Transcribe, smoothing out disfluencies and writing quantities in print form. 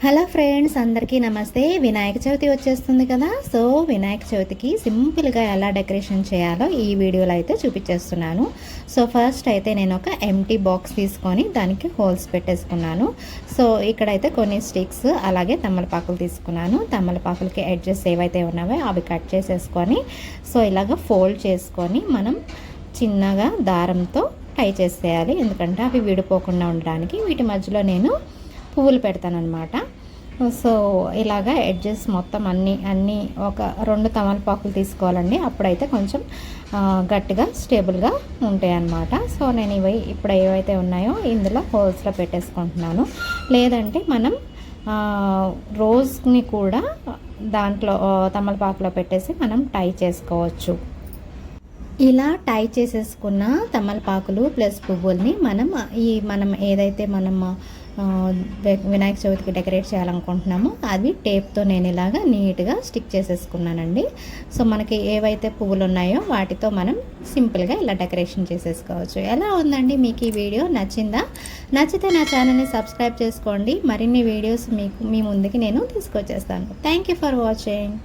Hello friends, అందరికీ నమస్తే. వినాయక చవితి వచ్చేస్తుంది కదా. సో వినాయక చవితికి సింపుల్గా ఎలా డెకరేషన్ చేయాలో ఈ వీడియోలో అయితే చూపించేస్తున్నాను. సో ఫస్ట్ అయితే నేను ఒక ఎంటీ బాక్స్ తీసుకొని దానికి హోల్స్ పెట్టేసుకున్నాను. సో ఇక్కడైతే కొన్ని స్టిక్స్ అలాగే తమలపాకులు తీసుకున్నాను. తమలపాకులకి ఎడ్జెస్ ఏవైతే ఉన్నావో అవి కట్ చేసేసుకొని సో ఇలాగ ఫోల్డ్ చేసుకొని మనం చిన్నగా దారంతో టై చేసేయాలి. ఎందుకంటే అవి విడిపోకుండా ఉండడానికి. వీటి మధ్యలో నేను పువ్వులు పెడతానమాట. సో ఇలాగా ఎడ్జెస్ మొత్తం అన్నీ ఒక 2 తమలపాకులు తీసుకోవాలండి. అప్పుడైతే కొంచెం గట్టిగా స్టేబుల్గా ఉంటాయి అన్నమాట. సో నేను ఇప్పుడు ఏవైతే ఉన్నాయో ఇందులో హోల్స్లో పెట్టేసుకుంటున్నాను. లేదంటే మనం రోజ్ని కూడా దాంట్లో తమలపాకులో పెట్టేసి మనం టై చేసుకోవచ్చు. ఇలా టై చేసేసుకున్న తమలపాకులు ప్లస్ పువ్వుల్ని మనం ఏదైతే వినాయక చవితికి డెకరేట్ చేయాలనుకుంటున్నామో అది టేప్తో నేను ఇలాగా నీట్గా స్టిక్ చేసేసుకున్నానండి. సో మనకి ఏవైతే పువ్వులు ఉన్నాయో వాటితో మనం సింపుల్గా ఇలా డెకరేషన్ చేసేసుకోవచ్చు. ఎలా ఉందండి మీకు ఈ వీడియో? నచ్చిందా? నచ్చితే నా ఛానల్ని సబ్స్క్రైబ్ చేసుకోండి. మరిన్ని వీడియోస్ మీ ముందుకి నేను తీసుకొచ్చేస్తాను. Thank you for watching.